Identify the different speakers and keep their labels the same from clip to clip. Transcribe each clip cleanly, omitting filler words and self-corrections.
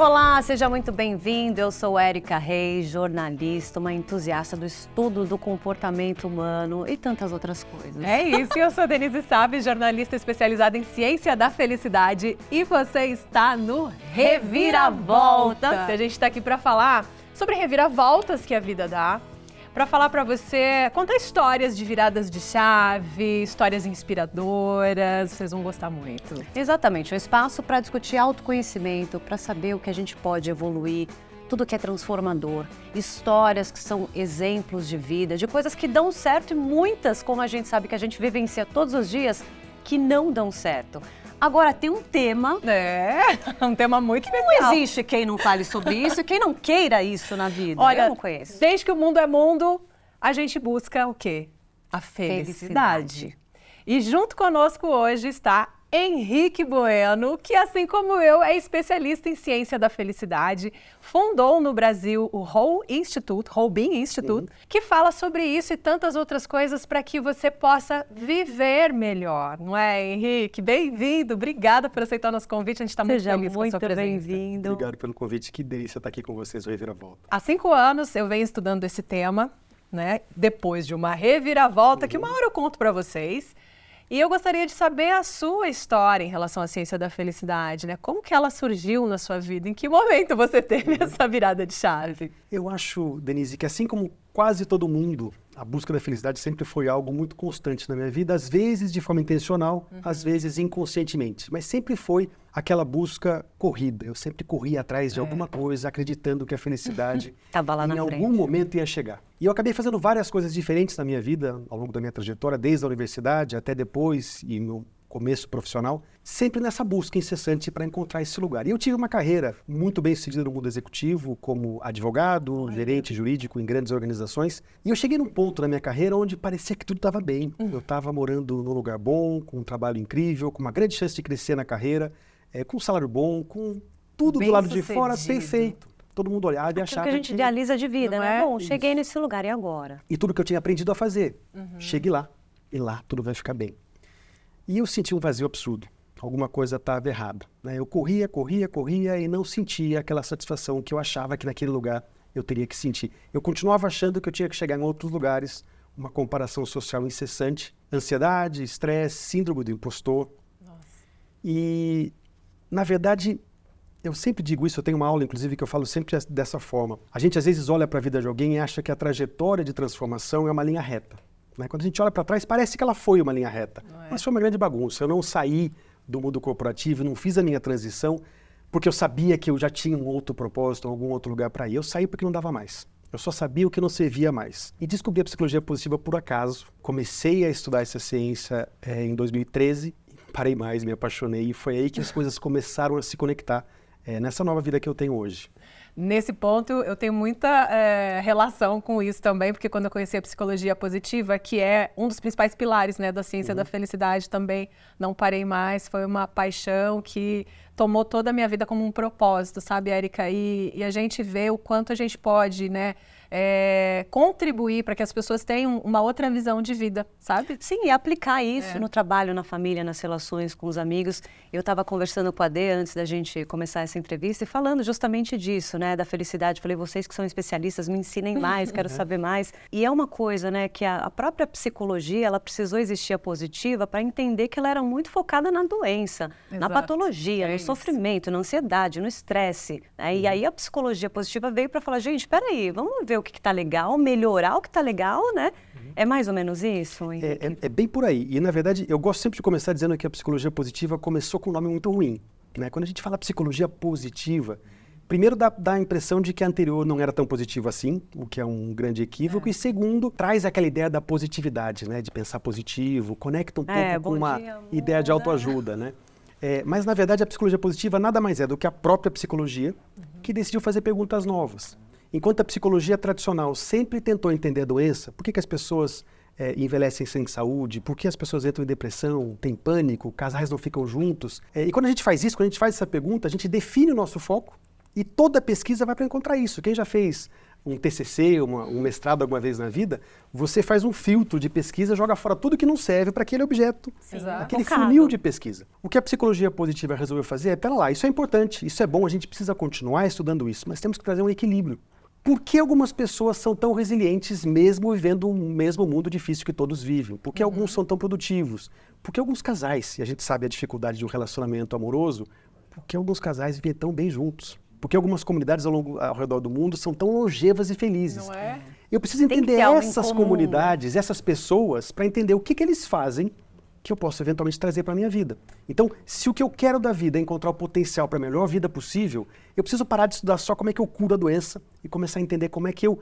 Speaker 1: Olá, seja muito bem-vindo. Eu sou Érica Reis, jornalista, uma entusiasta do estudo do comportamento humano e tantas outras coisas.
Speaker 2: É isso, eu sou Denise Sabe, jornalista especializada em ciência da felicidade e você está no Reviravolta. A gente está aqui para falar sobre reviravoltas que a vida dá, para falar para você, contar histórias de viradas de chave, histórias inspiradoras, vocês vão gostar muito.
Speaker 1: Exatamente, um espaço para discutir autoconhecimento, para saber o que a gente pode evoluir, tudo que é transformador, histórias que são exemplos de vida, de coisas que dão certo e muitas, como a gente sabe que a gente vivencia todos os dias, que não dão certo. Agora, tem um tema...
Speaker 2: um tema muito especial.
Speaker 1: Não existe quem não fale sobre isso e quem não queira isso na vida.
Speaker 2: Olha,
Speaker 1: eu não conheço.
Speaker 2: Desde que o mundo é mundo, a gente busca o quê? A felicidade. E junto conosco hoje está Henrique Bueno, que assim como eu é especialista em ciência da felicidade, fundou no Brasil o Roubin Institute, que fala sobre isso e tantas outras coisas para que você possa viver melhor, não é, Henrique? Bem-vindo, obrigada por aceitar o nosso convite, a gente está muito feliz com a sua presença.
Speaker 1: Bem-vindo.
Speaker 3: Obrigado pelo convite, que delícia estar aqui com vocês no Reviravolta.
Speaker 2: Há 5 anos eu venho estudando esse tema, né? Depois de uma reviravolta que uma hora eu conto para vocês. E eu gostaria de saber a sua história em relação à ciência da felicidade, né? Como que ela surgiu na sua vida? Em que momento você teve essa virada de chave?
Speaker 3: Eu acho, Denise, que assim como quase todo mundo, a busca da felicidade sempre foi algo muito constante na minha vida, às vezes de forma intencional, às vezes inconscientemente, mas sempre foi aquela busca corrida. Eu sempre corria atrás de alguma coisa, acreditando que a felicidade
Speaker 1: Tava lá
Speaker 3: em
Speaker 1: na
Speaker 3: algum
Speaker 1: frente.
Speaker 3: momento ia chegar. E eu acabei fazendo várias coisas diferentes na minha vida, ao longo da minha trajetória, desde a universidade até depois e no começo profissional, sempre nessa busca incessante para encontrar esse lugar. E eu tive uma carreira muito bem sucedida no mundo executivo, como advogado, gerente jurídico em grandes organizações. E eu cheguei num ponto na minha carreira onde parecia que tudo estava bem. Eu estava morando num lugar bom, com um trabalho incrível, com uma grande chance de crescer na carreira, com um salário bom, com tudo do lado de fora perfeito. Todo mundo olhava e achava
Speaker 1: que a gente idealiza de vida,
Speaker 2: Não
Speaker 1: né?
Speaker 2: é?
Speaker 1: Bom, cheguei nesse lugar, e agora?
Speaker 3: E tudo que eu tinha aprendido a fazer. Chegue lá, e lá tudo vai ficar bem. E eu senti um vazio absurdo. Alguma coisa estava errada, né? Eu corria e não sentia aquela satisfação que eu achava que naquele lugar eu teria que sentir. Eu continuava achando que eu tinha que chegar em outros lugares, uma comparação social incessante, ansiedade, estresse, síndrome do impostor.
Speaker 2: Nossa.
Speaker 3: E, na verdade, eu sempre digo isso, eu tenho uma aula, inclusive, que eu falo sempre dessa forma. A gente, às vezes, olha para a vida de alguém e acha que a trajetória de transformação é uma linha reta. Quando a gente olha para trás, parece que ela foi uma linha reta, mas foi uma grande bagunça. Eu não saí do mundo corporativo, não fiz a minha transição porque eu sabia que eu já tinha um outro propósito, algum outro lugar para ir. Eu saí porque não dava mais. Eu só sabia o que não servia mais. E descobri a psicologia positiva por acaso. Comecei a estudar essa ciência em 2013, parei mais, me apaixonei e foi aí que as coisas começaram a se conectar nessa nova vida que eu tenho hoje.
Speaker 2: Nesse ponto, eu tenho muita relação com isso também, porque quando eu conheci a psicologia positiva, que é um dos principais pilares, né, da ciência da felicidade também, não parei mais, foi uma paixão que tomou toda a minha vida como um propósito, sabe, Érica? E a gente vê o quanto a gente pode, né, contribuir para que as pessoas tenham uma outra visão de vida, sabe?
Speaker 1: Sim, e aplicar isso no trabalho, na família, nas relações com os amigos. Eu estava conversando com a Dê antes da gente começar essa entrevista e falando justamente disso, né, da felicidade. Falei, vocês que são especialistas, me ensinem mais, quero saber mais. E é uma coisa, né, que a própria psicologia, ela precisou existir a positiva para entender que ela era muito focada na doença, na patologia, no sofrimento, na ansiedade, no estresse. E aí a psicologia positiva veio para falar, gente, espera aí, vamos ver o que está legal, melhorar o que está legal, né? É mais ou menos isso, Henrique?
Speaker 3: É bem por aí. E, na verdade, eu gosto sempre de começar dizendo que a psicologia positiva começou com um nome muito ruim, né? Quando a gente fala psicologia positiva, primeiro dá a impressão de que a anterior não era tão positiva assim, o que é um grande equívoco, e segundo, traz aquela ideia da positividade, né? De pensar positivo, conecta um pouco com uma ideia de autoajuda, né? Mas, na verdade, a psicologia positiva nada mais é do que a própria psicologia que decidiu fazer perguntas novas. Enquanto a psicologia tradicional sempre tentou entender a doença, por que as pessoas envelhecem sem saúde, por que as pessoas entram em depressão, têm pânico, casais não ficam juntos. E quando a gente faz isso, quando a gente faz essa pergunta, a gente define o nosso foco e toda a pesquisa vai para encontrar isso. Quem já fez um TCC, um mestrado alguma vez na vida, você faz um filtro de pesquisa, joga fora tudo que não serve para aquele objeto, aquele funil de pesquisa. O que a psicologia positiva resolveu fazer é, pera lá, isso é importante, isso é bom, a gente precisa continuar estudando isso, mas temos que trazer um equilíbrio. Por que algumas pessoas são tão resilientes mesmo vivendo o mesmo mundo difícil que todos vivem? Por que alguns são tão produtivos? Por que alguns casais, e a gente sabe a dificuldade de um relacionamento amoroso, por que alguns casais vivem tão bem juntos? Por que algumas comunidades ao redor do mundo são tão longevas e felizes?
Speaker 2: Não é?
Speaker 3: Eu preciso entender essas comunidades, essas pessoas, para entender o que eles fazem que eu posso eventualmente trazer para a minha vida. Então, se o que eu quero da vida é encontrar o potencial para a melhor vida possível, eu preciso parar de estudar só como é que eu curo a doença e começar a entender como é que eu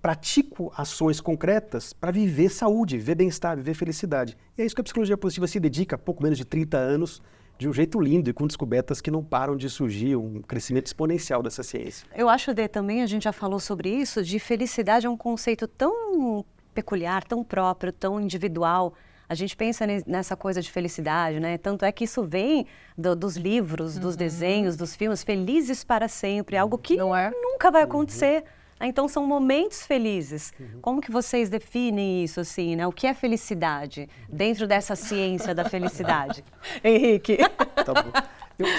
Speaker 3: pratico ações concretas para viver saúde, viver bem-estar, viver felicidade. E é isso que a psicologia positiva se dedica há pouco menos de 30 anos, de um jeito lindo e com descobertas que não param de surgir, um crescimento exponencial dessa ciência.
Speaker 1: Eu acho, Dê, também, a gente já falou sobre isso, de felicidade é um conceito tão peculiar, tão próprio, tão individual. A gente pensa nessa coisa de felicidade, né? Tanto é que isso vem dos livros, dos desenhos, dos filmes, felizes para sempre, algo que nunca vai acontecer. Então, são momentos felizes. Como que vocês definem isso, assim, né? O que é felicidade dentro dessa ciência da felicidade?
Speaker 2: Henrique.
Speaker 3: Tá bom.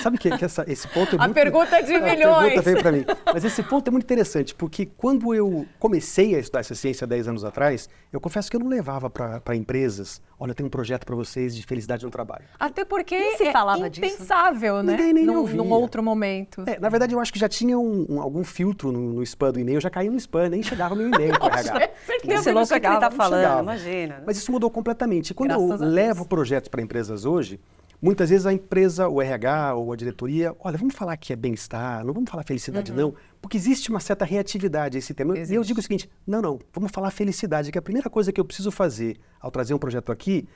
Speaker 3: Sabe que esse ponto é muito...
Speaker 2: A pergunta de milhões.
Speaker 3: A pergunta veio para mim. Mas esse ponto é muito interessante, porque quando eu comecei a estudar essa ciência 10 anos atrás, eu confesso que eu não levava para empresas, olha, eu tenho um projeto para vocês de felicidade no trabalho.
Speaker 2: Até porque
Speaker 1: se falava
Speaker 2: impensável,
Speaker 1: disso?
Speaker 2: né?
Speaker 3: Ninguém nem ouvia.
Speaker 2: Num outro momento.
Speaker 3: Na verdade, eu acho que já tinha algum filtro no spam do e-mail, eu já caí no spam, nem chegava meu e-mail para RH.
Speaker 1: Esse louco que ele está falando, imagina.
Speaker 3: Mas isso mudou completamente. E quando eu levo projetos para empresas hoje, muitas vezes a empresa, o RH ou a diretoria, olha, vamos falar que é bem-estar, não vamos falar felicidade não, porque existe uma certa reatividade a esse tema. E eu digo o seguinte, não, vamos falar felicidade, que a primeira coisa que eu preciso fazer ao trazer um projeto aqui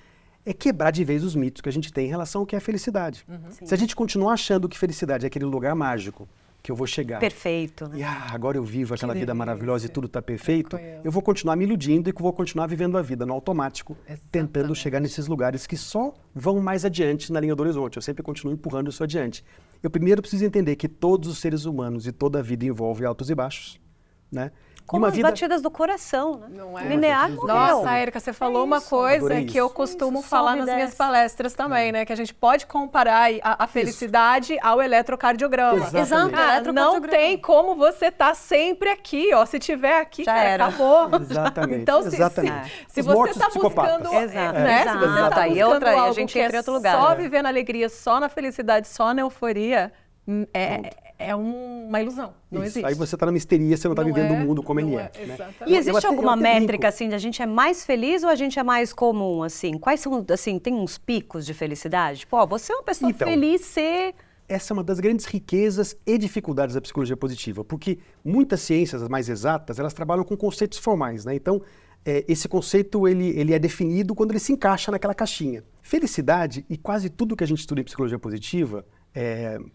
Speaker 3: é quebrar de vez os mitos que a gente tem em relação ao que é felicidade. Se a gente continuar achando que felicidade é aquele lugar mágico, que eu vou chegar.
Speaker 1: Perfeito.
Speaker 3: E agora eu vivo aquela vida maravilhosa e tudo está perfeito, eu vou continuar me iludindo e vou continuar vivendo a vida no automático, tentando chegar nesses lugares que só vão mais adiante na linha do horizonte. Eu sempre continuo empurrando isso adiante. Eu primeiro preciso entender que todos os seres humanos e toda a vida envolve altos e baixos, né?
Speaker 1: Como as batidas do coração, né?
Speaker 2: Não é?
Speaker 1: Linear.
Speaker 2: Nossa, Érica, você falou uma coisa que eu costumo falar nas minhas palestras também, né? Que a gente pode comparar a felicidade ao eletrocardiograma.
Speaker 1: Exato.
Speaker 2: Cara, não tem como você estar sempre aqui, ó. Se tiver aqui,
Speaker 1: já
Speaker 2: cara,
Speaker 1: era.
Speaker 2: Acabou.
Speaker 3: Exatamente.
Speaker 2: Então, se você está buscando, né? Se você está buscando algo a gente que é outro lugar, só viver na alegria, só na felicidade, só na euforia, é uma ilusão, não existe.
Speaker 3: Aí você está na histeria, você não está vivendo o mundo como ele é. Né?
Speaker 1: E existe alguma métrica, assim, de a gente é mais feliz ou a gente é mais comum, assim? Quais são, assim, tem uns picos de felicidade? Pô, você é uma pessoa feliz, ser...
Speaker 3: Essa é uma das grandes riquezas e dificuldades da psicologia positiva, porque muitas ciências, as mais exatas, elas trabalham com conceitos formais, né? Então, esse conceito, ele é definido quando ele se encaixa naquela caixinha. Felicidade e quase tudo que a gente estuda em psicologia positiva,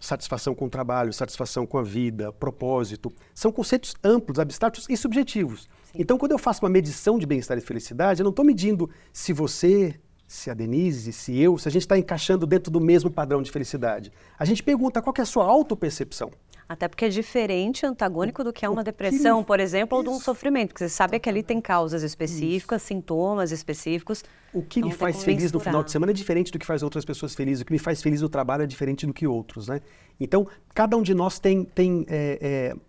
Speaker 3: satisfação com o trabalho, satisfação com a vida, propósito, são conceitos amplos, abstratos e subjetivos. Sim. Então, quando eu faço uma medição de bem-estar e felicidade, eu não estou medindo se você, se a Denise, se a gente está encaixando dentro do mesmo padrão de felicidade. A gente pergunta qual que é a sua autopercepção.
Speaker 1: Até porque é diferente, antagônico do que é uma depressão, por exemplo, ou de um sofrimento, porque você sabe que ali tem causas específicas, sintomas específicos.
Speaker 3: O que me faz feliz no final de semana é diferente do que faz outras pessoas felizes. O que me faz feliz no trabalho é diferente do que outros, né? Então, cada um de nós tem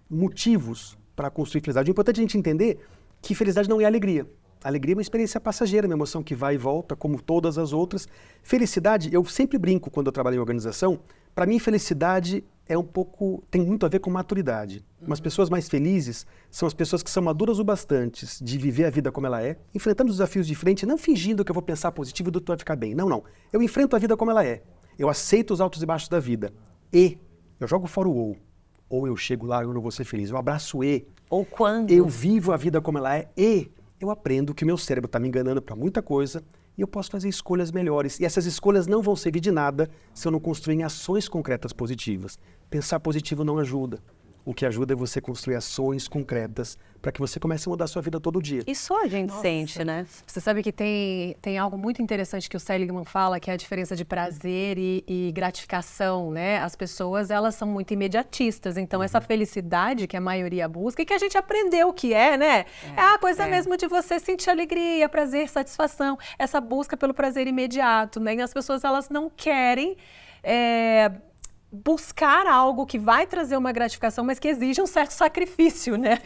Speaker 3: motivos para construir felicidade. O importante é a gente entender que felicidade não é alegria. Alegria é uma experiência passageira, uma emoção que vai e volta, como todas as outras. Felicidade, eu sempre brinco quando eu trabalho em organização, para mim felicidade tem muito a ver com maturidade. As pessoas mais felizes são as pessoas que são maduras o bastante de viver a vida como ela é, enfrentando os desafios de frente, não fingindo que eu vou pensar positivo e tudo vai ficar bem. Não. Eu enfrento a vida como ela é. Eu aceito os altos e baixos da vida. E eu jogo fora o ou eu chego lá e eu não vou ser feliz. Eu abraço
Speaker 1: ou quando.
Speaker 3: Eu vivo a vida como ela é e eu aprendo que o meu cérebro está me enganando para muita coisa e eu posso fazer escolhas melhores. E essas escolhas não vão servir de nada se eu não construir ações concretas positivas. Pensar positivo não ajuda. o que ajuda é você construir ações concretas para que você comece a mudar a sua vida todo dia.
Speaker 1: E só a gente sente, né?
Speaker 2: Você sabe que tem algo muito interessante que o Seligman fala, que é a diferença de prazer e gratificação, né? As pessoas, elas são muito imediatistas, então essa felicidade que a maioria busca e que a gente aprendeu que é, né? É a coisa mesmo de você sentir alegria, prazer, satisfação, essa busca pelo prazer imediato, né? E as pessoas, elas não querem buscar algo que vai trazer uma gratificação, mas que exige um certo sacrifício, né?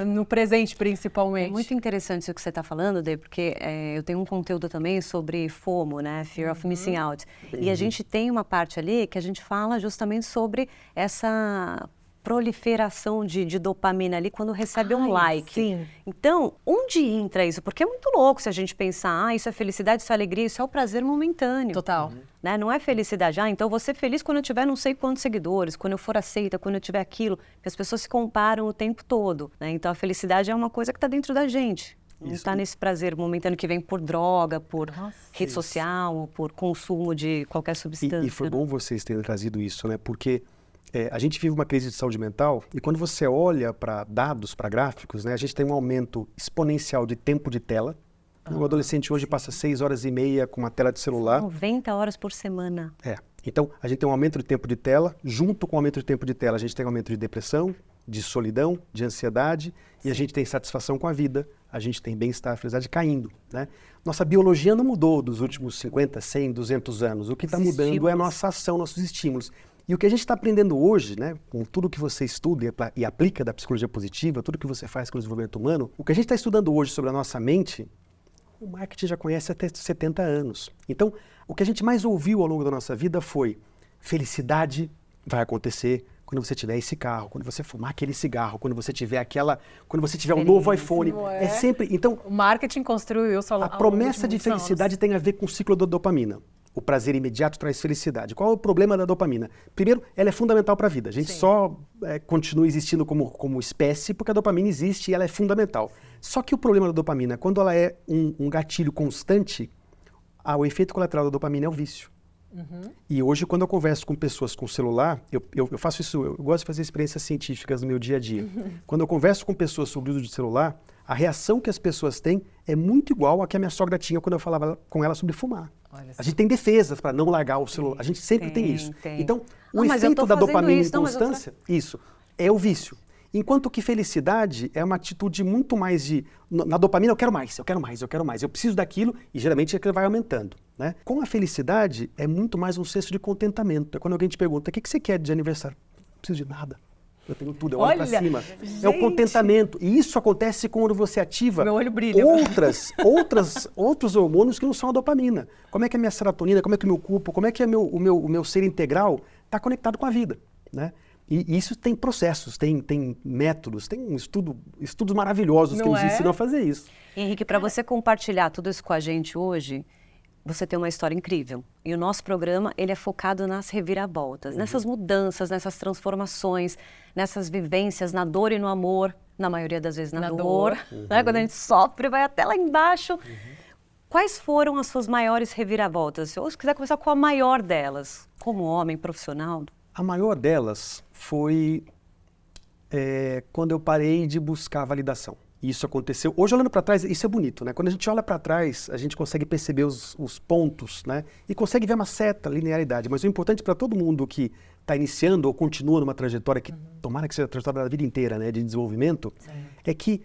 Speaker 2: No presente, principalmente.
Speaker 1: É muito interessante isso que você está falando, Dê, porque eu tenho um conteúdo também sobre FOMO, né? Fear of Missing Out. E a gente tem uma parte ali que a gente fala justamente sobre essa proliferação de dopamina ali quando recebe um like.
Speaker 2: Sim.
Speaker 1: Então, onde entra isso? Porque é muito louco se a gente pensar, isso é felicidade, isso é alegria, isso é o prazer momentâneo.
Speaker 2: Total.
Speaker 1: Né? Não é felicidade. Então, eu vou ser feliz quando eu tiver não sei quantos seguidores, quando eu for aceita, quando eu tiver aquilo. Porque as pessoas se comparam o tempo todo. Né? Então, a felicidade é uma coisa que está dentro da gente. Não está nesse prazer momentâneo que vem por droga, por rede social, por consumo de qualquer substância.
Speaker 3: E foi bom vocês terem trazido isso, né? Porque a gente vive uma crise de saúde mental e quando você olha para dados, para gráficos, né, a gente tem um aumento exponencial de tempo de tela. O adolescente hoje passa 6 horas e meia com uma tela de celular.
Speaker 1: 90 horas por semana.
Speaker 3: Então, a gente tem um aumento de tempo de tela. Junto com o aumento de tempo de tela, a gente tem um aumento de depressão, de solidão, de ansiedade. E a gente tem satisfação com a vida. A gente tem bem-estar, felicidade caindo. Né? Nossa biologia não mudou dos últimos 50, 100, 200 anos. O que está mudando é a nossa ação, nossos estímulos. E o que a gente está aprendendo hoje, né, com tudo que você estuda e aplica da psicologia positiva, tudo que você faz com o desenvolvimento humano, o que a gente está estudando hoje sobre a nossa mente, o marketing já conhece até 70 anos. Então, o que a gente mais ouviu ao longo da nossa vida foi: felicidade vai acontecer quando você tiver esse carro, quando você fumar aquele cigarro, quando você tiver um novo iPhone. É sempre. Então,
Speaker 2: o marketing construiu
Speaker 3: a promessa de felicidade tem a ver com o ciclo da dopamina. O prazer imediato traz felicidade. Qual é o problema da dopamina? Primeiro, ela é fundamental para a vida. A gente só continua existindo como espécie porque a dopamina existe e ela é fundamental. Só que o problema da dopamina, quando ela é um gatilho constante, o efeito colateral da dopamina é o vício. E hoje, quando eu converso com pessoas com celular, eu faço isso, eu gosto de fazer experiências científicas no meu dia a dia. Quando eu converso com pessoas sobre o uso de celular, a reação que as pessoas têm é muito igual à que a minha sogra tinha quando eu falava com ela sobre fumar. A gente tem defesas para não largar o celular, a gente sempre tem isso. Então, o efeito da dopamina em constância, isso, é o vício. Enquanto que felicidade é uma atitude muito mais de... Na dopamina eu quero mais, eu quero mais, eu quero mais. Eu preciso daquilo e geralmente aquilo vai aumentando. Né? Com a felicidade é muito mais um senso de contentamento. É quando alguém te pergunta: o que você quer de aniversário? Não preciso de nada. Eu tenho tudo, eu olho para cima.
Speaker 2: Gente.
Speaker 3: É o contentamento. E isso acontece quando você ativa
Speaker 2: Meu olho brilha.
Speaker 3: outros hormônios que não são a dopamina. Como é que a minha serotonina, como é que o meu corpo, como é que o meu ser integral está conectado com a vida. Né? E isso tem processos, tem métodos, tem estudos maravilhosos que nos ensinam a fazer isso.
Speaker 1: Henrique, para você compartilhar tudo isso com a gente hoje, você tem uma história incrível. E o nosso programa, ele é focado nas reviravoltas, nessas mudanças, nessas transformações, nessas vivências, na dor e no amor, na maioria das vezes na dor. Né? Quando a gente sofre, vai até lá embaixo. Quais foram as suas maiores reviravoltas? Ou se quiser começar com a maior delas, como homem profissional.
Speaker 3: A maior delas foi quando eu parei de buscar validação. Isso aconteceu. Hoje, olhando para trás, isso é bonito, né? Quando a gente olha para trás, a gente consegue perceber os pontos, né? E consegue ver uma certa linearidade. Mas o importante para todo mundo que está iniciando ou continua numa trajetória que, tomara que seja a trajetória da vida inteira, né? De desenvolvimento, é que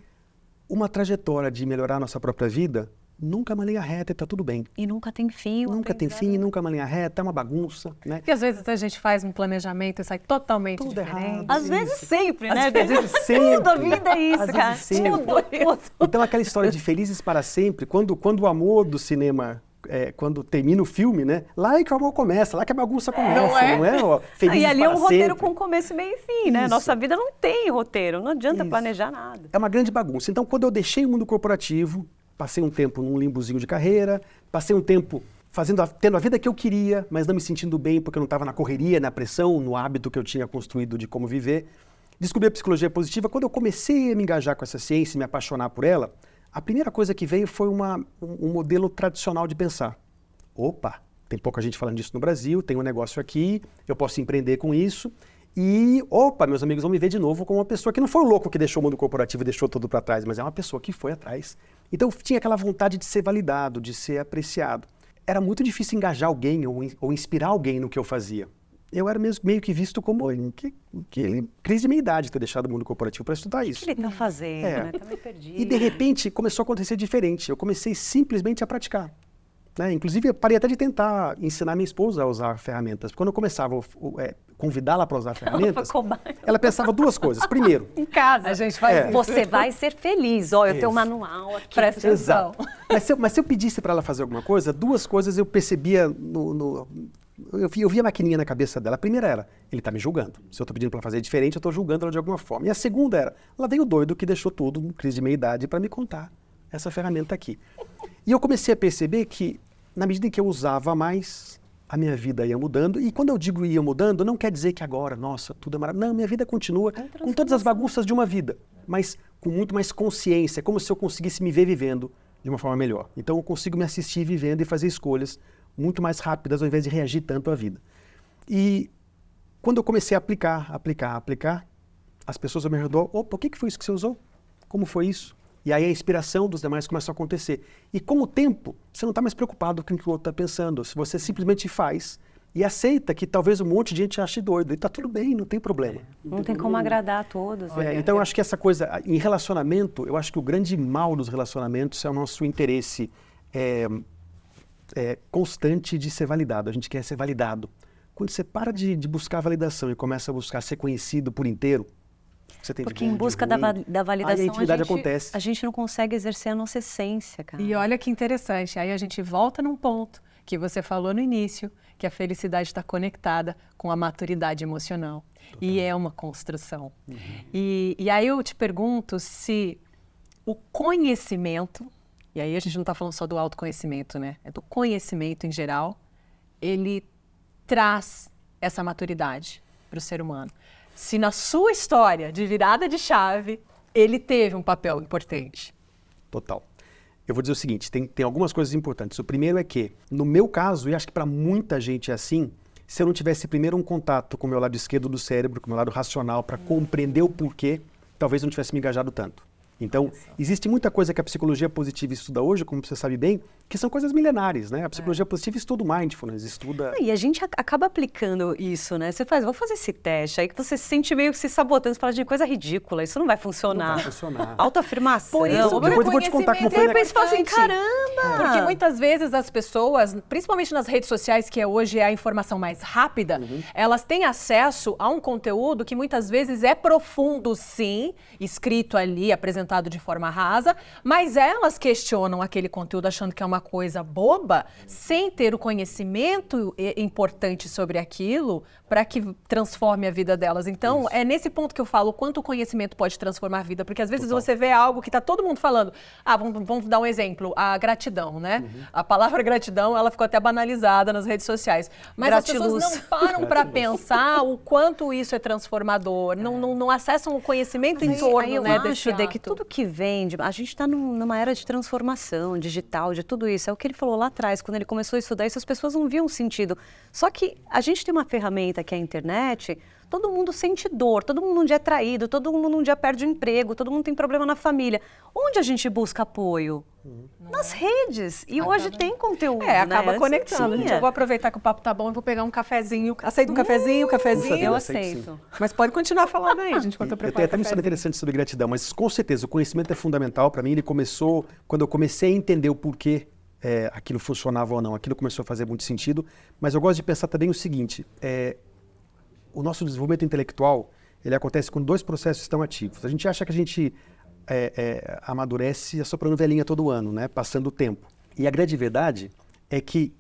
Speaker 3: uma trajetória de melhorar a nossa própria vida nunca é uma linha reta e está tudo bem.
Speaker 1: E nunca tem fim.
Speaker 3: Nunca tem fim, nunca é uma linha reta, é uma bagunça, né?
Speaker 2: Porque às vezes a gente faz um planejamento e sai totalmente
Speaker 3: tudo
Speaker 2: diferente.
Speaker 3: errado.
Speaker 1: Às vezes sempre, né?
Speaker 3: Às vezes sempre.
Speaker 1: Tudo, a vida é isso,
Speaker 3: Às
Speaker 1: cara.
Speaker 3: vezes sempre.
Speaker 1: Tudo.
Speaker 3: Então aquela história de felizes para sempre, quando o amor do cinema, quando termina o filme, né? Lá é que o amor começa, lá que a bagunça começa, não é? Ó, felizes
Speaker 1: e ali é um
Speaker 3: para
Speaker 1: roteiro
Speaker 3: sempre.
Speaker 1: com começo, meio e fim, né?
Speaker 3: Isso.
Speaker 1: Nossa vida não tem roteiro, não adianta
Speaker 3: Isso.
Speaker 1: planejar nada.
Speaker 3: É uma grande bagunça. Então quando eu deixei o mundo corporativo, passei um tempo num limbozinho de carreira, passei um tempo tendo a vida que eu queria, mas não me sentindo bem porque eu não estava na correria, na pressão, no hábito que eu tinha construído de como viver. Descobri a psicologia positiva. Quando eu comecei a me engajar com essa ciência e me apaixonar por ela, a primeira coisa que veio foi um modelo tradicional de pensar. Opa, tem pouca gente falando disso no Brasil, tem um negócio aqui, eu posso empreender com isso. E, meus amigos vão me ver de novo como uma pessoa que não foi o louco que deixou o mundo corporativo e deixou tudo para trás, mas é uma pessoa que foi atrás. Então tinha aquela vontade de ser validado, de ser apreciado. Era muito difícil engajar alguém ou inspirar alguém no que eu fazia. Eu era mesmo meio que visto como crise de meia-idade ter deixado o mundo corporativo para estudar isso.
Speaker 1: O que ele está fazendo, né? Tá meio perdido.
Speaker 3: E de repente começou a acontecer diferente. Eu comecei simplesmente a praticar. Né? Inclusive, eu parei até de tentar ensinar minha esposa a usar ferramentas. Quando eu começava a convidá-la para usar ferramentas, ela pensava duas coisas. Primeiro,
Speaker 2: em casa a gente faz isso.
Speaker 1: Você vai ser feliz. Ó, eu tenho um manual aqui.
Speaker 2: Presta atenção.
Speaker 3: Mas se eu pedisse para ela fazer alguma coisa, duas coisas eu percebia eu via a maquininha na cabeça dela. A primeira era, ele está me julgando. Se eu estou pedindo para ela fazer diferente, eu estou julgando ela de alguma forma. E a segunda era, lá veio o doido que deixou tudo, crise de meia-idade, para me contar essa ferramenta aqui. E eu comecei a perceber que, na medida em que eu usava mais, a minha vida ia mudando. E quando eu digo ia mudando, não quer dizer que agora, nossa, tudo é maravilhoso. Não, minha vida continua com todas as bagunças de uma vida, mas com muito mais consciência, como se eu conseguisse me ver vivendo de uma forma melhor. Então eu consigo me assistir vivendo e fazer escolhas muito mais rápidas, ao invés de reagir tanto à vida. E quando eu comecei a aplicar, as pessoas ao meu redor, o que foi isso que você usou? Como foi isso? E aí a inspiração dos demais começou a acontecer. E com o tempo, você não está mais preocupado com o que o outro está pensando. Se você simplesmente faz e aceita que talvez um monte de gente ache doido. E está tudo bem, não tem problema.
Speaker 1: Não tem como agradar a todos.
Speaker 3: Então eu acho que essa coisa, em relacionamento, eu acho que o grande mal dos relacionamentos é o nosso interesse constante de ser validado. A gente quer ser validado. Quando você para de buscar validação e começa a buscar ser conhecido por inteiro, você tem
Speaker 1: porque em busca da validação,
Speaker 3: a intimidade acontece.
Speaker 1: A gente não consegue exercer a nossa essência, cara.
Speaker 2: E olha que interessante, aí a gente volta num ponto que você falou no início, que a felicidade está conectada com a maturidade emocional. Total. E é uma construção. Uhum. E aí eu te pergunto se o conhecimento, e aí a gente não está falando só do autoconhecimento, né? É do conhecimento em geral, ele traz essa maturidade para o ser humano. Se na sua história de virada de chave, ele teve um papel importante.
Speaker 3: Total. Eu vou dizer o seguinte, tem algumas coisas importantes. O primeiro é que, no meu caso, e acho que para muita gente é assim, se eu não tivesse primeiro um contato com o meu lado esquerdo do cérebro, com o meu lado racional, para compreender o porquê, talvez eu não tivesse me engajado tanto. Então, existe muita coisa que a psicologia positiva estuda hoje, como você sabe bem, que são coisas milenares, né? A psicologia positiva estuda o mindfulness, estuda...
Speaker 1: E a gente acaba aplicando isso, né? Você faz, vou fazer esse teste, aí que você se sente meio que se sabotando, você fala de coisa ridícula, isso não vai funcionar.
Speaker 3: Não vai funcionar.
Speaker 1: Autoafirmação.
Speaker 2: Por isso,
Speaker 3: depois eu vou te contar como foi.
Speaker 1: De repente você fala assim, caramba!
Speaker 2: Porque muitas vezes as pessoas, principalmente nas redes sociais, que hoje é a informação mais rápida, elas têm acesso a um conteúdo que muitas vezes é profundo, sim, escrito ali, apresentado de forma rasa, mas elas questionam aquele conteúdo achando que é uma coisa boba, sem ter o conhecimento importante sobre aquilo para que transforme a vida delas. Então, é nesse ponto que eu falo o quanto o conhecimento pode transformar a vida, porque às vezes você vê algo que está todo mundo falando. Vamos dar um exemplo, a gratidão, né? A palavra gratidão, ela ficou até banalizada nas redes sociais. Mas
Speaker 1: Gratiluz.
Speaker 2: As pessoas não param para pensar o quanto isso é transformador, não acessam o conhecimento em torno, né, desse ato.
Speaker 1: Que tudo que vem, a gente está numa era de transformação digital, de tudo isso. É o que ele falou lá atrás, quando ele começou a estudar isso, as pessoas não viam sentido. Só que a gente tem uma ferramenta que é a internet, todo mundo sente dor, todo mundo um dia é traído, todo mundo um dia perde o emprego, todo mundo tem problema na família. Onde a gente busca apoio? Nas redes. E hoje tem conteúdo,
Speaker 2: acaba
Speaker 1: né?
Speaker 2: conectando. Gente, eu vou aproveitar que o papo tá bom e vou pegar um cafezinho. Aceita um cafezinho?
Speaker 1: Eu aceito.
Speaker 2: Mas pode continuar falando aí, gente, enquanto eu preparo.
Speaker 3: Eu tenho até uma história interessante sobre gratidão, mas com certeza o conhecimento é fundamental para mim. Ele começou quando eu comecei a entender o porquê aquilo funcionava ou não. Aquilo começou a fazer muito sentido. Mas eu gosto de pensar também o seguinte, o nosso desenvolvimento intelectual, ele acontece quando dois processos estão ativos. A gente acha que a gente amadurece assoprando velhinha todo ano, né? Passando o tempo. E a grande verdade é que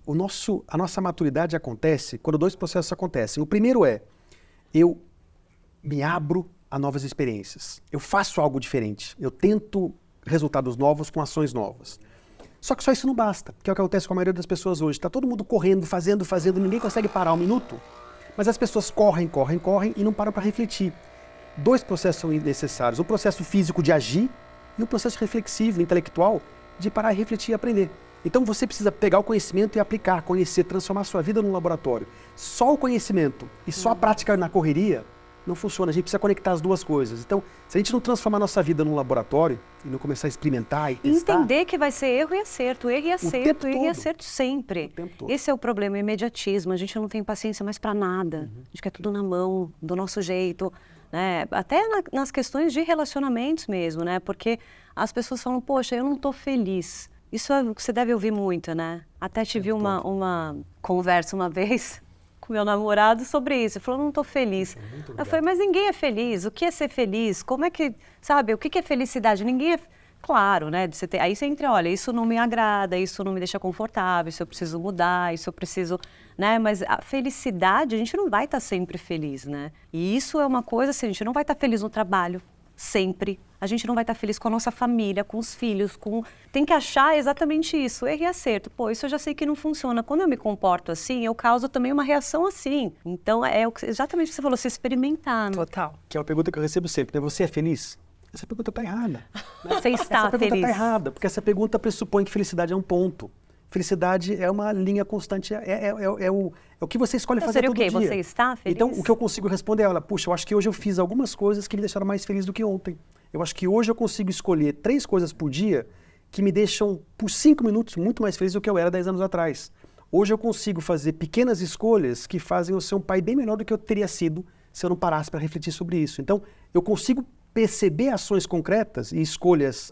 Speaker 3: a nossa maturidade acontece quando dois processos acontecem. O primeiro eu me abro a novas experiências. Eu faço algo diferente. Eu tento resultados novos com ações novas. Só que só isso não basta, que é o que acontece com a maioria das pessoas hoje. Está todo mundo correndo, fazendo, ninguém consegue parar um minuto. Mas as pessoas correm e não param para refletir. Dois processos são necessários. O processo físico de agir e o processo reflexivo, intelectual, de parar e refletir e aprender. Então você precisa pegar o conhecimento e aplicar, conhecer, transformar a sua vida num laboratório. Só o conhecimento e só a prática na correria Não funciona, a gente precisa conectar as duas coisas. Então, se a gente não transformar a nossa vida num laboratório e não começar a experimentar e testar...
Speaker 1: Entender que vai ser erro e acerto sempre.
Speaker 3: O tempo todo.
Speaker 1: Esse é o problema, o imediatismo. A gente não tem paciência mais para nada. A gente quer tudo na mão, do nosso jeito. Né? Até nas questões de relacionamentos mesmo, né? Porque as pessoas falam, poxa, eu não estou feliz. Isso é o que você deve ouvir muito, né? Até tive uma conversa uma vez... com meu namorado sobre isso. Ele falou, não estou feliz. Eu falei, mas ninguém é feliz. O que é ser feliz? Como é que, sabe, o que é felicidade? Ninguém é... Claro, né? Aí você entra, olha, isso não me agrada, isso não me deixa confortável, isso eu preciso mudar, isso eu preciso... né? Mas a felicidade, a gente não vai estar sempre feliz, né? E isso é uma coisa, assim, a gente não vai estar feliz no trabalho, sempre. A gente não vai estar feliz com a nossa família, com os filhos, tem que achar exatamente isso, erro e acerto. Pô, isso eu já sei que não funciona. Quando eu me comporto assim, eu causo também uma reação assim. Então, exatamente o que você falou, se experimentar. Né?
Speaker 2: Total.
Speaker 3: Que é uma pergunta que eu recebo sempre, né? Você é feliz? Essa pergunta está errada.
Speaker 1: Você está
Speaker 3: essa pergunta
Speaker 1: feliz?
Speaker 3: Está errada, porque essa pergunta pressupõe que felicidade é um ponto. Felicidade é uma linha constante, é o que você escolhe fazer todo dia.
Speaker 1: Seria o quê? Você está feliz?
Speaker 3: Então, o que eu consigo responder é, olha, puxa, eu acho que hoje eu fiz algumas coisas que me deixaram mais feliz do que ontem. Eu acho que hoje eu consigo escolher 3 coisas por dia que me deixam, por 5 minutos, muito mais feliz do que eu era 10 anos atrás. Hoje eu consigo fazer pequenas escolhas que fazem eu ser um pai bem melhor do que eu teria sido se eu não parasse para refletir sobre isso. Então, eu consigo perceber ações concretas e escolhas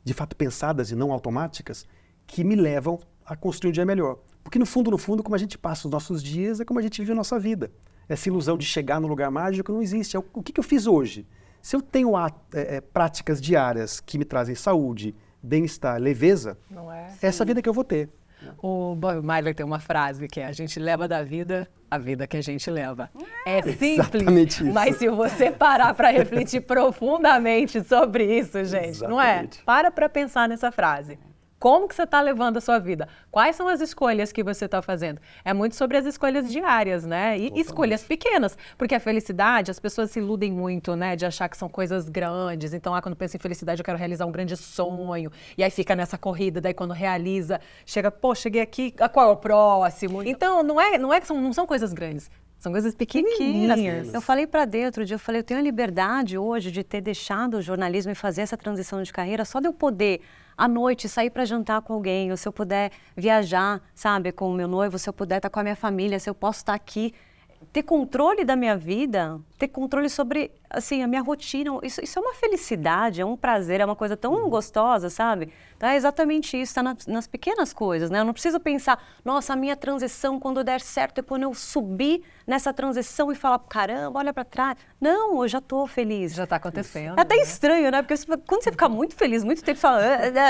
Speaker 3: de fato pensadas e não automáticas que me levam a construir um dia melhor. Porque no fundo, como a gente passa os nossos dias, é como a gente vive a nossa vida. Essa ilusão de chegar no lugar mágico não existe. O que eu fiz hoje? Se eu tenho práticas diárias que me trazem saúde, bem-estar, leveza, é essa vida que eu vou ter.
Speaker 2: O Bob Marley tem uma frase que é: a gente leva da vida a vida que a gente leva. É simples,
Speaker 3: isso.
Speaker 2: Mas se você parar para refletir profundamente sobre isso, gente,
Speaker 3: Exatamente.
Speaker 2: não é? Para pensar nessa frase. Como que você está levando a sua vida? Quais são as escolhas que você está fazendo? É muito sobre as escolhas diárias, né? E escolhas pequenas, porque a felicidade, as pessoas se iludem muito, né? De achar que são coisas grandes. Então, quando penso em felicidade, eu quero realizar um grande sonho. E aí fica nessa corrida, daí quando realiza, chega, pô, cheguei aqui, qual é o próximo? Então, não são coisas grandes. São coisas pequenininhas.
Speaker 1: Eu falei para Dê outro dia, eu tenho a liberdade hoje de ter deixado o jornalismo e fazer essa transição de carreira, só de eu poder, à noite, sair para jantar com alguém, ou se eu puder viajar, sabe, com o meu noivo, se eu puder estar com a minha família, se eu posso estar aqui, ter controle da minha vida, ter controle sobre, assim, a minha rotina. Isso é uma felicidade, é um prazer, é uma coisa tão gostosa, sabe? Então é exatamente isso, está nas pequenas coisas, né? Eu não preciso pensar, nossa, a minha transição, quando der certo, é quando eu subir nessa transição e falar, caramba, olha para trás. Não, eu já estou feliz.
Speaker 2: Já está acontecendo.
Speaker 1: É até estranho, né? Porque quando você fica muito feliz, muito tempo, você fala,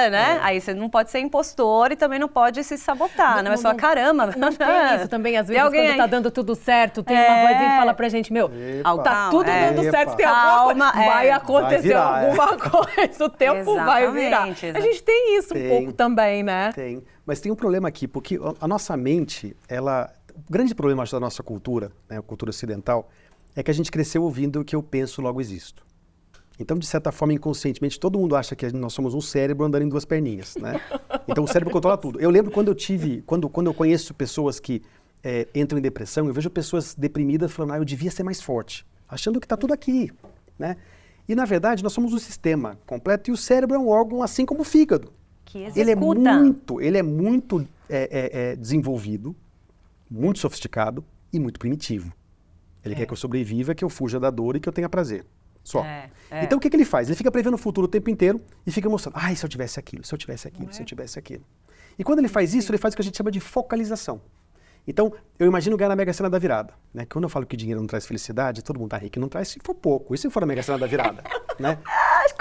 Speaker 1: né? Aí você não pode ser impostor e também não pode se sabotar, né? Mas você fala, caramba.
Speaker 2: Não tem isso também, às vezes, quando está dando tudo certo, tem uma vozinha que fala pra gente, meu, tá tudo dando certo, tem alguma coisa, vai acontecer alguma coisa, o tempo vai virar. A gente tem isso um pouco também, né?
Speaker 3: Tem, mas tem um problema aqui, porque a nossa mente, o grande problema da nossa cultura, né, a cultura ocidental, é que a gente cresceu ouvindo que eu penso, logo existo. Então, de certa forma, inconscientemente, todo mundo acha que nós somos um cérebro andando em 2 perninhas, né? Então, o cérebro controla tudo. Eu lembro quando eu conheço pessoas que entram em depressão, eu vejo pessoas deprimidas falando, eu devia ser mais forte, achando que está tudo aqui, né? E, na verdade, nós somos um sistema completo e o cérebro é um órgão assim como o fígado.
Speaker 1: Que executa.
Speaker 3: Ele é muito desenvolvido, muito sofisticado e muito primitivo. Ele quer que eu sobreviva, que eu fuja da dor e que eu tenha prazer. Só. Então, o que ele faz? Ele fica prevendo o futuro o tempo inteiro e fica mostrando, se eu tivesse aquilo, se eu tivesse aquilo, se eu tivesse aquilo. E quando ele faz isso, ele faz o que a gente chama de focalização. Então, eu imagino ganhar na Mega Sena da virada. Né? Quando eu falo que dinheiro não traz felicidade, todo mundo tá rico, não traz se for pouco. E se for a Mega Sena da virada? Né?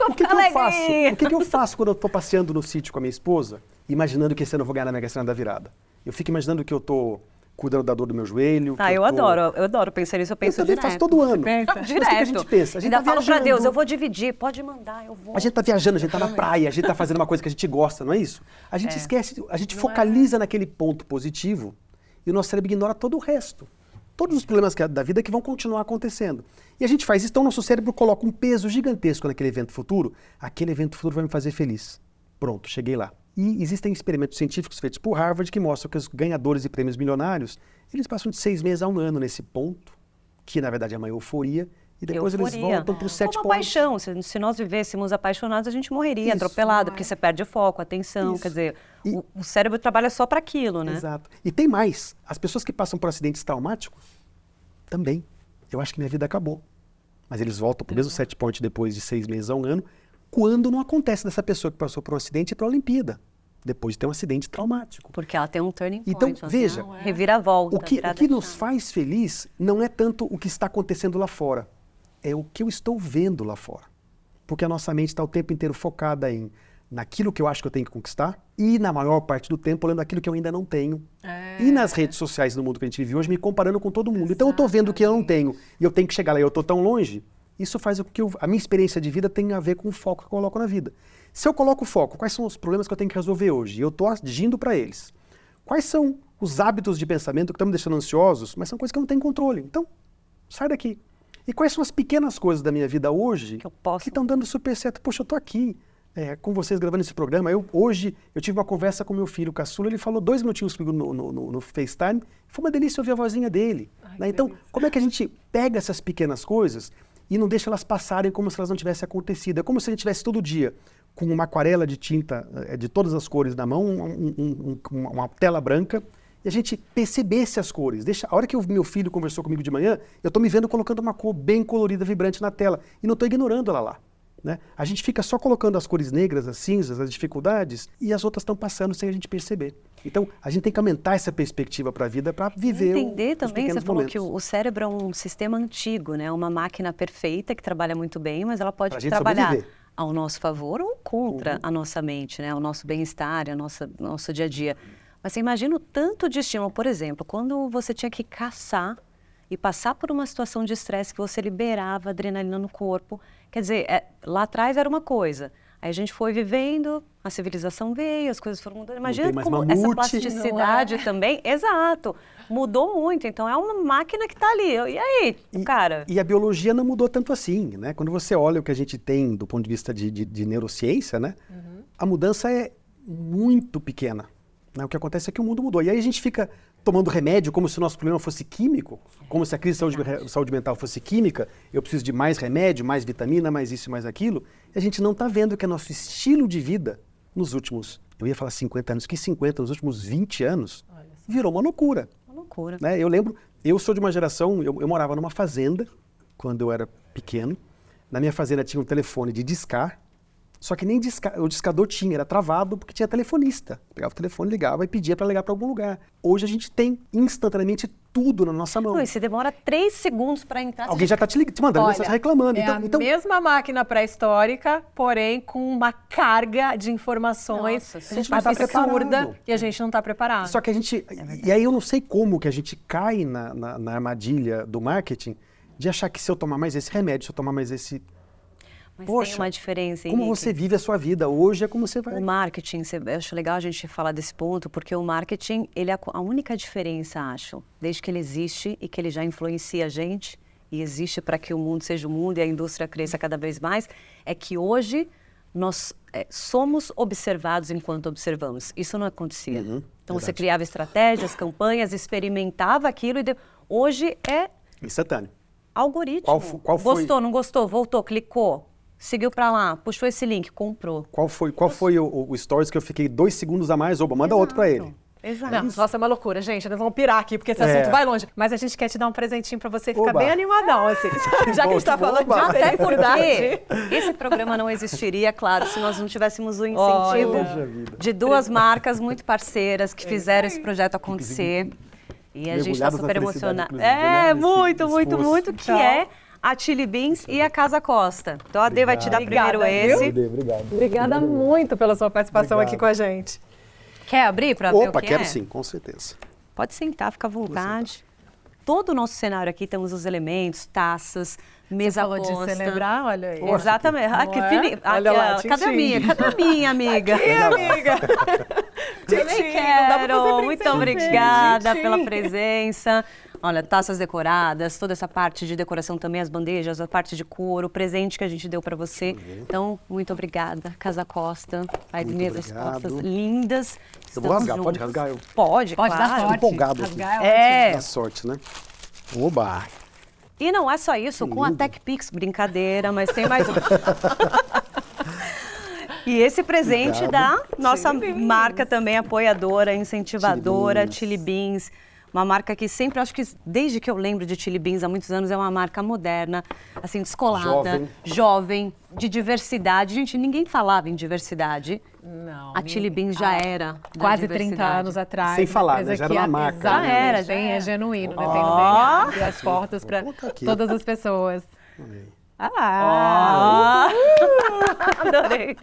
Speaker 3: O que eu faço? O que eu faço quando eu estou passeando no sítio com a minha esposa, imaginando que esse ano eu vou ganhar na Mega Sena da virada? Eu fico imaginando que eu estou cuidando da dor do meu joelho.
Speaker 1: Eu adoro pensar nisso, eu penso direto.
Speaker 3: Faço todo ano.
Speaker 1: Direto.
Speaker 3: Mas o que a gente pensa? A gente
Speaker 1: ainda falo pra Deus, eu vou dividir, pode mandar, eu vou.
Speaker 3: A gente tá viajando, a gente tá na praia, a gente tá fazendo uma coisa que a gente gosta, não é isso? A gente esquece, a gente focaliza naquele ponto positivo e o nosso cérebro ignora todo o resto. Todos os problemas da vida que vão continuar acontecendo. E a gente faz isso, então o nosso cérebro coloca um peso gigantesco naquele evento futuro. Aquele evento futuro vai me fazer feliz. Pronto, cheguei lá. E existem experimentos científicos feitos por Harvard que mostram que os ganhadores de prêmios milionários, eles passam de 6 meses a 1 ano nesse ponto que na verdade é uma euforia, e depois eles voltam para os 7
Speaker 1: Como
Speaker 3: pontos.
Speaker 1: a paixão, se nós vivêssemos apaixonados, a gente morreria atropelado, porque você perde o foco, a atenção, quer dizer, o cérebro trabalha só para aquilo, né?
Speaker 3: Exato. E tem mais, as pessoas que passam por acidentes traumáticos, também. Eu acho que minha vida acabou. Mas eles voltam para o mesmo 7 point depois de 6 meses a 1 ano, quando não acontece dessa pessoa que passou por um acidente para a Olimpíada, depois de ter um acidente traumático.
Speaker 1: Porque ela tem um turning point.
Speaker 3: Então, veja,
Speaker 1: reviravolta.
Speaker 3: O que nos faz feliz não é tanto o que está acontecendo lá fora, é o que eu estou vendo lá fora. Porque a nossa mente está o tempo inteiro focada naquilo que eu acho que eu tenho que conquistar e, na maior parte do tempo, olhando aquilo que eu ainda não tenho. E nas redes sociais do mundo que a gente vive hoje, me comparando com todo mundo. Exatamente. Então, eu estou vendo o que eu não tenho e eu tenho que chegar lá e eu estou tão longe. Isso faz com que a minha experiência de vida tenha a ver com o foco que eu coloco na vida. Se eu coloco o foco, quais são os problemas que eu tenho que resolver hoje? E eu estou agindo para eles. Quais são os hábitos de pensamento que estão me deixando ansiosos, mas são coisas que eu não tenho controle. Então, sai daqui. E quais são as pequenas coisas da minha vida hoje que estão dando super certo? Poxa, eu estou aqui com vocês gravando esse programa. Hoje eu tive uma conversa com meu filho, o caçula, ele falou 2 minutinhos comigo no FaceTime. Foi uma delícia ouvir a vozinha dele. Né? Então, como é que a gente pega essas pequenas coisas e não deixa elas passarem como se elas não tivessem acontecido? É como se a gente tivesse todo dia com uma aquarela de tinta de todas as cores na mão, uma tela branca, e a gente percebesse as cores. A hora que o meu filho conversou comigo de manhã, eu estou me vendo colocando uma cor bem colorida, vibrante na tela, e não estou ignorando ela lá. Né? A gente fica só colocando as cores negras, as cinzas, as dificuldades, e as outras estão passando sem a gente perceber. Então, a gente tem que aumentar essa perspectiva para a vida, para viver
Speaker 1: entender também, você falou
Speaker 3: momentos.
Speaker 1: que o cérebro é um sistema antigo, né? Uma máquina perfeita que trabalha muito bem, mas ela pode trabalhar ao nosso favor ou contra a nossa mente, né? O nosso bem-estar, nosso dia a dia. Mas você imagina o tanto de estímulo, por exemplo, quando você tinha que caçar e passar por uma situação de estresse que você liberava adrenalina no corpo. Quer dizer, lá atrás era uma coisa. Aí a gente foi vivendo, a civilização veio, as coisas foram mudando. Imagina como essa plasticidade também. Exato. Mudou muito. Então é uma máquina que está ali. E aí, cara?
Speaker 3: E a biologia não mudou tanto assim, né? Quando você olha o que a gente tem do ponto de vista de neurociência, né? A mudança é muito pequena. Né? O que acontece é que o mundo mudou. E aí a gente fica tomando remédio como se o nosso problema fosse químico, como se a crise de saúde mental fosse química. Eu preciso de mais remédio, mais vitamina, mais isso, mais aquilo. E a gente não está vendo que é nosso estilo de vida nos últimos, eu ia falar 50 anos, que 50, nos últimos 20 anos, virou uma loucura.
Speaker 1: Uma loucura.
Speaker 3: Né? Eu lembro, eu sou de uma geração, eu morava numa fazenda quando eu era pequeno. Na minha fazenda tinha um telefone de discar. Só que nem o discador tinha, era travado porque tinha telefonista. Pegava o telefone, ligava e pedia para ligar para algum lugar. Hoje a gente tem instantaneamente tudo na nossa mão.
Speaker 1: Não, e se demora 3 segundos para entrar...
Speaker 3: Alguém já está te mandando mensagem reclamando.
Speaker 2: É a mesma máquina pré-histórica, porém com uma carga de informações absurda e a gente não está preparado.
Speaker 3: Só que a gente... E aí eu não sei como que a gente cai na armadilha do marketing de achar que se eu tomar mais esse remédio, se eu tomar mais esse...
Speaker 1: Mas poxa, tem uma diferença,
Speaker 3: Henrique. Como você vive a sua vida hoje é como você vai...
Speaker 1: O marketing, eu acho legal a gente falar desse ponto, porque o marketing, ele é a única diferença, acho, desde que ele existe e que ele já influencia a gente, e existe para que o mundo seja o mundo e a indústria cresça cada vez mais, é que hoje nós somos observados enquanto observamos. Isso não acontecia. Então
Speaker 3: verdade.
Speaker 1: Você criava estratégias, campanhas, experimentava aquilo e hoje é...
Speaker 3: instantâneo.
Speaker 1: Algoritmo.
Speaker 3: Qual foi?
Speaker 1: Gostou, não gostou, voltou, clicou. Seguiu para lá, puxou esse link, comprou.
Speaker 3: Qual foi o stories que eu fiquei 2 segundos a mais? Oba, manda outro para ele.
Speaker 2: Exato. Não, nossa, é uma loucura, gente. Nós vamos pirar aqui, porque esse assunto vai longe. Mas a gente quer te dar um presentinho para você ficar bem animadão, assim. Já que a gente está falando de
Speaker 1: até porque esse programa não existiria, claro, se nós não tivéssemos o incentivo de 2 marcas muito parceiras que fizeram esse projeto acontecer. E a gente está super emocionado. Muito, que é a Chili Beans e a Casa Costa. Então a Dê vai te dar primeiro esse.
Speaker 3: Obrigado.
Speaker 2: Obrigada muito pela sua participação aqui com a gente.
Speaker 1: Quer abrir para ver o que
Speaker 3: Opa, quero sim, com certeza.
Speaker 1: Pode sentar, fica à vontade. Todo o nosso cenário aqui, temos os elementos, taças, mesa posta.
Speaker 2: De celebrar, olha aí.
Speaker 1: Exatamente.
Speaker 2: Olha lá,
Speaker 1: cadê a minha amiga?
Speaker 2: Aqui, amiga.
Speaker 1: Também quero. Muito obrigada pela presença. Olha, taças decoradas, toda essa parte de decoração também, as bandejas, a parte de couro, o presente que a gente deu para você. Então, muito obrigada, Casa Costa. Vai de mesas postas lindas.
Speaker 3: Eu vou rasgar, pode rasgar?
Speaker 1: Pode,
Speaker 2: claro.
Speaker 1: Dar sorte.
Speaker 3: Tô empolgado aqui.
Speaker 1: É.
Speaker 3: Dá sorte, né? Oba!
Speaker 1: E não é só isso, com a TechPix, brincadeira, mas tem mais um. E esse presente da nossa marca também apoiadora, incentivadora, Chili Beans. Uma marca que sempre, acho que desde que eu lembro de Chili Beans há muitos anos, é uma marca moderna, assim, descolada, jovem, de diversidade. Gente, ninguém falava em diversidade.
Speaker 2: Não.
Speaker 1: A Chili Beans já era
Speaker 2: quase 30 anos atrás.
Speaker 3: Sem falar, né? Já era uma marca.
Speaker 2: Já era,
Speaker 1: já
Speaker 2: é genuíno, né? Tem bem as portas para todas as pessoas.
Speaker 1: Adorei.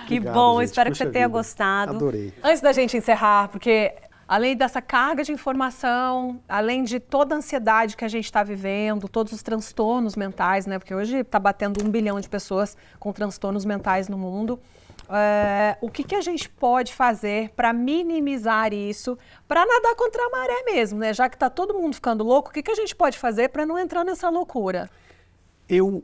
Speaker 1: Que
Speaker 3: Obrigado,
Speaker 1: bom,
Speaker 3: gente.
Speaker 1: espero que
Speaker 3: Puxa
Speaker 1: você tenha
Speaker 3: vida.
Speaker 1: gostado.
Speaker 3: Adorei.
Speaker 2: Antes da gente encerrar, porque além dessa carga de informação, além de toda a ansiedade que a gente está vivendo, todos os transtornos mentais, né? Porque hoje está batendo 1 bilhão de pessoas com transtornos mentais no mundo. O que a gente pode fazer para minimizar isso, para nadar contra a maré mesmo, né? Já que está todo mundo ficando louco, o que a gente pode fazer para não entrar nessa loucura?
Speaker 3: Eu,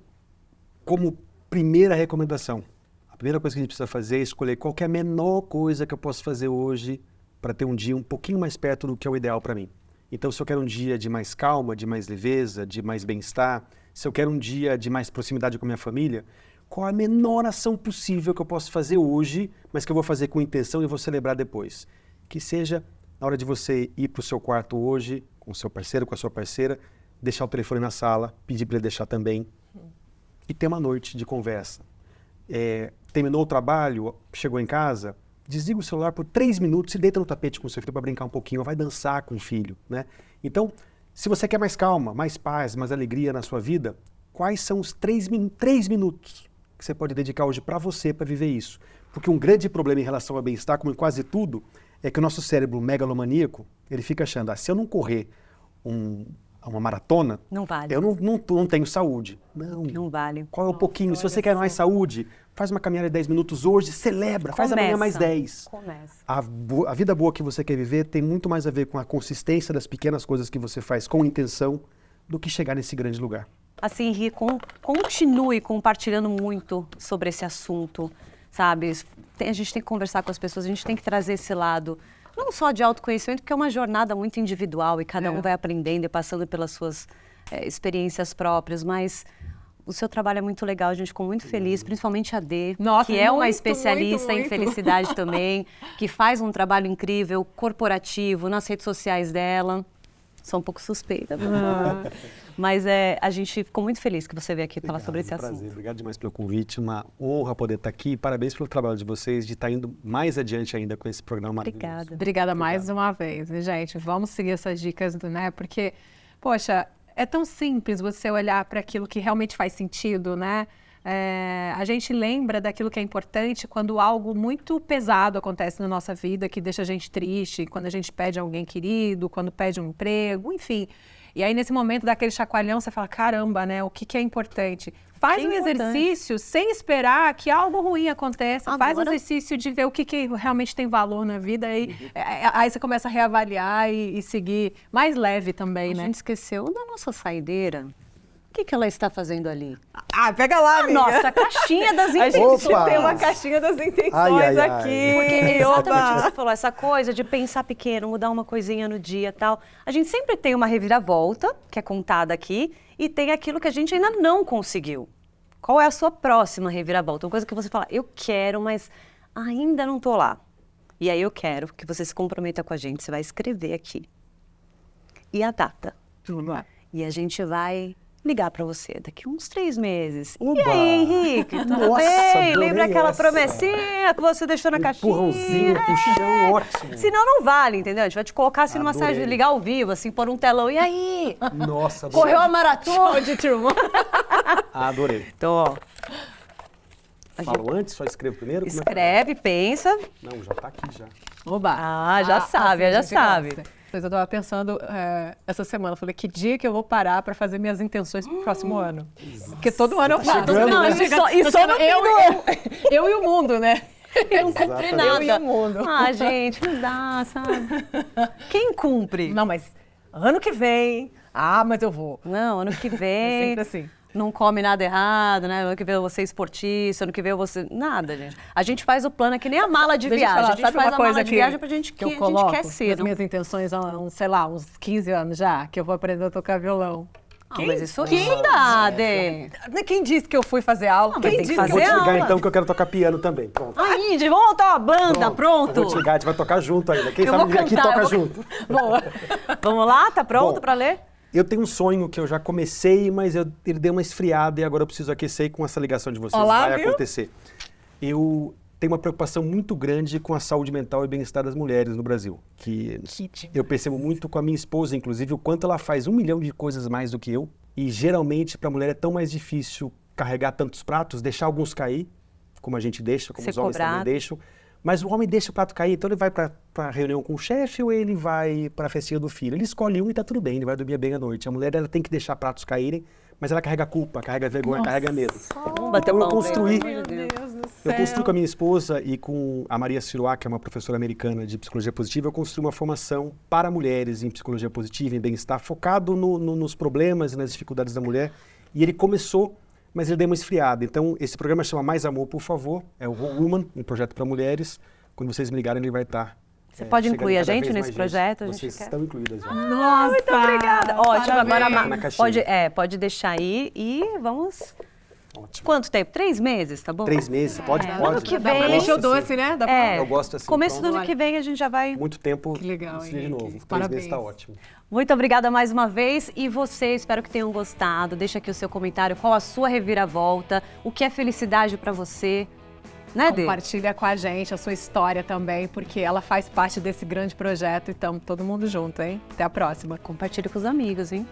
Speaker 3: como primeira recomendação, a primeira coisa que a gente precisa fazer é escolher qual que é a menor coisa que eu posso fazer hoje para ter um dia um pouquinho mais perto do que é o ideal para mim. Então, se eu quero um dia de mais calma, de mais leveza, de mais bem-estar, se eu quero um dia de mais proximidade com a minha família, qual a menor ação possível que eu posso fazer hoje, mas que eu vou fazer com intenção e vou celebrar depois? Que seja na hora de você ir para o seu quarto hoje, com o seu parceiro, com a sua parceira, deixar o telefone na sala, pedir para ele deixar também, e ter uma noite de conversa. Terminou o trabalho, chegou em casa, desliga o celular por 3 minutos e deita no tapete com o seu filho para brincar um pouquinho, vai dançar com o filho, né? Então, se você quer mais calma, mais paz, mais alegria na sua vida, quais são os 3 minutos que você pode dedicar hoje para você, para viver isso? Porque um grande problema em relação ao bem-estar, como em quase tudo, é que o nosso cérebro megalomaníaco, ele fica achando, se eu não correr uma maratona,
Speaker 1: Não vale.
Speaker 3: eu não tenho saúde.
Speaker 1: Não vale.
Speaker 3: Qual é o pouquinho? Se você quer mais saúde, faz uma caminhada de 10 minutos hoje, celebra, faz amanhã mais 10.
Speaker 1: Começa.
Speaker 3: A vida boa que você quer viver tem muito mais a ver com a consistência das pequenas coisas que você faz com intenção do que chegar nesse grande lugar.
Speaker 1: Assim, Henri, continue compartilhando muito sobre esse assunto, sabe? A gente tem que conversar com as pessoas, a gente tem que trazer esse lado, não só de autoconhecimento, porque é uma jornada muito individual e cada um vai aprendendo e passando pelas suas experiências próprias, mas o seu trabalho é muito legal, a gente ficou muito feliz, principalmente a Dê, que é uma especialista em felicidade também, que faz um trabalho incrível, corporativo, nas redes sociais dela. Sou um pouco suspeita, mas a gente ficou muito feliz que você veio aqui falar sobre esse assunto.
Speaker 3: Obrigado demais pelo convite, uma honra poder estar aqui. Parabéns pelo trabalho de vocês, de estar indo mais adiante ainda com esse programa maravilhoso.
Speaker 2: Obrigada mais uma vez, gente. Vamos seguir essas dicas, né? Porque, poxa, é tão simples você olhar para aquilo que realmente faz sentido, né? A gente lembra daquilo que é importante quando algo muito pesado acontece na nossa vida, que deixa a gente triste, quando a gente perde alguém querido, quando perde um emprego, enfim. E aí, nesse momento daquele chacoalhão, você fala, caramba, né? O que é importante? Faz um exercício sem esperar que algo ruim aconteça. Agora... Faz um exercício de ver o que realmente tem valor na vida. Aí você começa a reavaliar e seguir mais leve também, né?
Speaker 1: A gente esqueceu da nossa saideira. O que ela está fazendo ali?
Speaker 2: Pega lá, amiga.
Speaker 1: Nossa, caixinha das intenções.
Speaker 2: A gente tem uma caixinha das intenções aqui.
Speaker 1: Porque exatamente o que você falou, essa coisa de pensar pequeno, mudar uma coisinha no dia e tal. A gente sempre tem uma reviravolta, que é contada aqui, e tem aquilo que a gente ainda não conseguiu. Qual é a sua próxima reviravolta? Uma coisa que você fala, eu quero, mas ainda não estou lá. E aí eu quero que você se comprometa com a gente, você vai escrever aqui. E a data. E a gente vai... ligar para você daqui uns 3 meses.
Speaker 3: Uba.
Speaker 1: E aí, Henrique, tudo bem? Lembra aquela promessinha que você deixou na caixinha?
Speaker 3: Empurrãozinho, puxão, ótimo.
Speaker 1: Senão não vale, entendeu? A gente vai te colocar assim numa sala de ligar ao vivo, assim, pôr um telão. E aí?
Speaker 3: Nossa, adorei.
Speaker 1: Correu a maratona de Truman.
Speaker 3: Adorei.
Speaker 1: Então, ó.
Speaker 3: Falo antes, só escrevo primeiro?
Speaker 1: Escreve, pensa.
Speaker 3: Não, já tá aqui já.
Speaker 2: Oba.
Speaker 1: Já sabe, já sabe.
Speaker 2: Eu estava pensando essa semana, eu falei, que dia que eu vou parar para fazer minhas intenções para o próximo ano? Porque todo ano eu faço.
Speaker 1: Não, e só no
Speaker 2: eu e o mundo, né?
Speaker 1: Eu não cumpri nada.
Speaker 2: Eu e o mundo.
Speaker 1: Gente, não dá, sabe? Quem cumpre?
Speaker 2: Não, mas ano que vem, mas eu vou.
Speaker 1: Não, ano que vem...
Speaker 2: É sempre assim.
Speaker 1: Não come nada errado, né? Ano que vem eu vou ser esportista, ano que vem eu vou ser... Nada, gente. A gente faz o plano, é que nem a mala de viagem. A gente
Speaker 2: sabe
Speaker 1: faz
Speaker 2: uma
Speaker 1: a
Speaker 2: coisa
Speaker 1: mala de viagem pra gente que a gente quer ser.
Speaker 2: As minhas intenções há uns 15 anos já, que eu vou aprender a tocar violão.
Speaker 1: Mas isso dá, Dê.
Speaker 2: Quem disse que eu fui fazer aula?
Speaker 1: Não,
Speaker 2: Quem
Speaker 1: mas tem que
Speaker 2: disse
Speaker 3: Vou
Speaker 1: fazer
Speaker 3: te ligar
Speaker 1: aula.
Speaker 3: então que eu quero tocar piano também. Pronto.
Speaker 1: Ai, Índia, vamos montar uma banda, pronto.
Speaker 3: Eu vou te ligar, a gente vai tocar junto ainda. Quem
Speaker 1: Eu
Speaker 3: sabe
Speaker 1: vou
Speaker 3: aqui
Speaker 1: cantar,
Speaker 3: toca
Speaker 1: eu vou-
Speaker 3: junto.
Speaker 2: Boa.
Speaker 1: Vamos lá? Tá pronto
Speaker 3: Bom,
Speaker 1: pra ler?
Speaker 3: Eu tenho um sonho que eu já comecei, mas ele deu uma esfriada e agora eu preciso aquecer e com essa ligação de vocês
Speaker 2: Olá,
Speaker 3: vai
Speaker 2: viu?
Speaker 3: acontecer. Eu tenho uma preocupação muito grande com a saúde mental e bem-estar das mulheres no Brasil. Que eu percebo muito com a minha esposa, inclusive, o quanto ela faz 1 milhão de coisas mais do que eu. E geralmente, para a mulher, é tão mais difícil carregar tantos pratos, deixar alguns cair, como a gente deixa, como
Speaker 1: Ser
Speaker 3: os homens também
Speaker 1: cobrado.
Speaker 3: deixam. Mas o homem deixa o prato cair, então ele vai para a reunião com o chefe ou ele vai para a festinha do filho. Ele escolhe um e tá tudo bem, ele vai dormir bem à noite. A mulher, ela tem que deixar pratos caírem, mas ela carrega culpa, carrega vergonha, carrega medo.
Speaker 1: Vamos bater
Speaker 3: Então eu
Speaker 1: palma,
Speaker 3: construí,
Speaker 1: pelo amor de Deus.
Speaker 2: Deus do
Speaker 3: eu
Speaker 2: céu.
Speaker 3: construí com a minha esposa e com a Maria Siroá, que é uma professora americana de psicologia positiva, eu construí uma formação para mulheres em psicologia positiva, em bem-estar, focado nos problemas e nas dificuldades da mulher. E ele começou, mas ele deu uma esfriada. Então, esse programa chama Mais Amor, por favor. É o Whole Woman, um projeto para mulheres. Quando vocês me ligarem, ele vai estar.
Speaker 1: Você pode
Speaker 3: chegando
Speaker 1: incluir a
Speaker 3: cada
Speaker 1: gente
Speaker 3: vez
Speaker 1: nesse
Speaker 3: mais
Speaker 1: projeto? A gente
Speaker 3: Vocês
Speaker 1: quer.
Speaker 3: estão incluídas já.
Speaker 2: Nossa,
Speaker 1: Muito obrigada. Ótimo, agora
Speaker 3: Tá na caixinha.
Speaker 1: pode deixar aí e vamos...
Speaker 3: Ótimo.
Speaker 1: Quanto tempo? 3 meses, tá bom?
Speaker 3: 3 meses, pode?
Speaker 1: ano que
Speaker 2: Dá pra
Speaker 1: vem.
Speaker 2: mexer o
Speaker 3: Gosto assim.
Speaker 2: doce, né? Dá pra...
Speaker 3: Eu gosto assim.
Speaker 1: Começo do
Speaker 3: pronto.
Speaker 1: ano que vem a gente já vai...
Speaker 3: Muito tempo.
Speaker 2: Que legal,
Speaker 3: ensina de
Speaker 2: Henrique.
Speaker 3: novo. 3
Speaker 2: Parabéns.
Speaker 3: meses está ótimo.
Speaker 1: Muito obrigada mais uma vez e você, espero que tenham gostado. Deixa aqui o seu comentário, qual a sua reviravolta, o que é felicidade pra você, né, Dê?
Speaker 2: Compartilha com a gente a sua história também, porque ela faz parte desse grande projeto e estamos todo mundo junto, hein? Até a próxima.
Speaker 1: Compartilhe com os amigos, hein?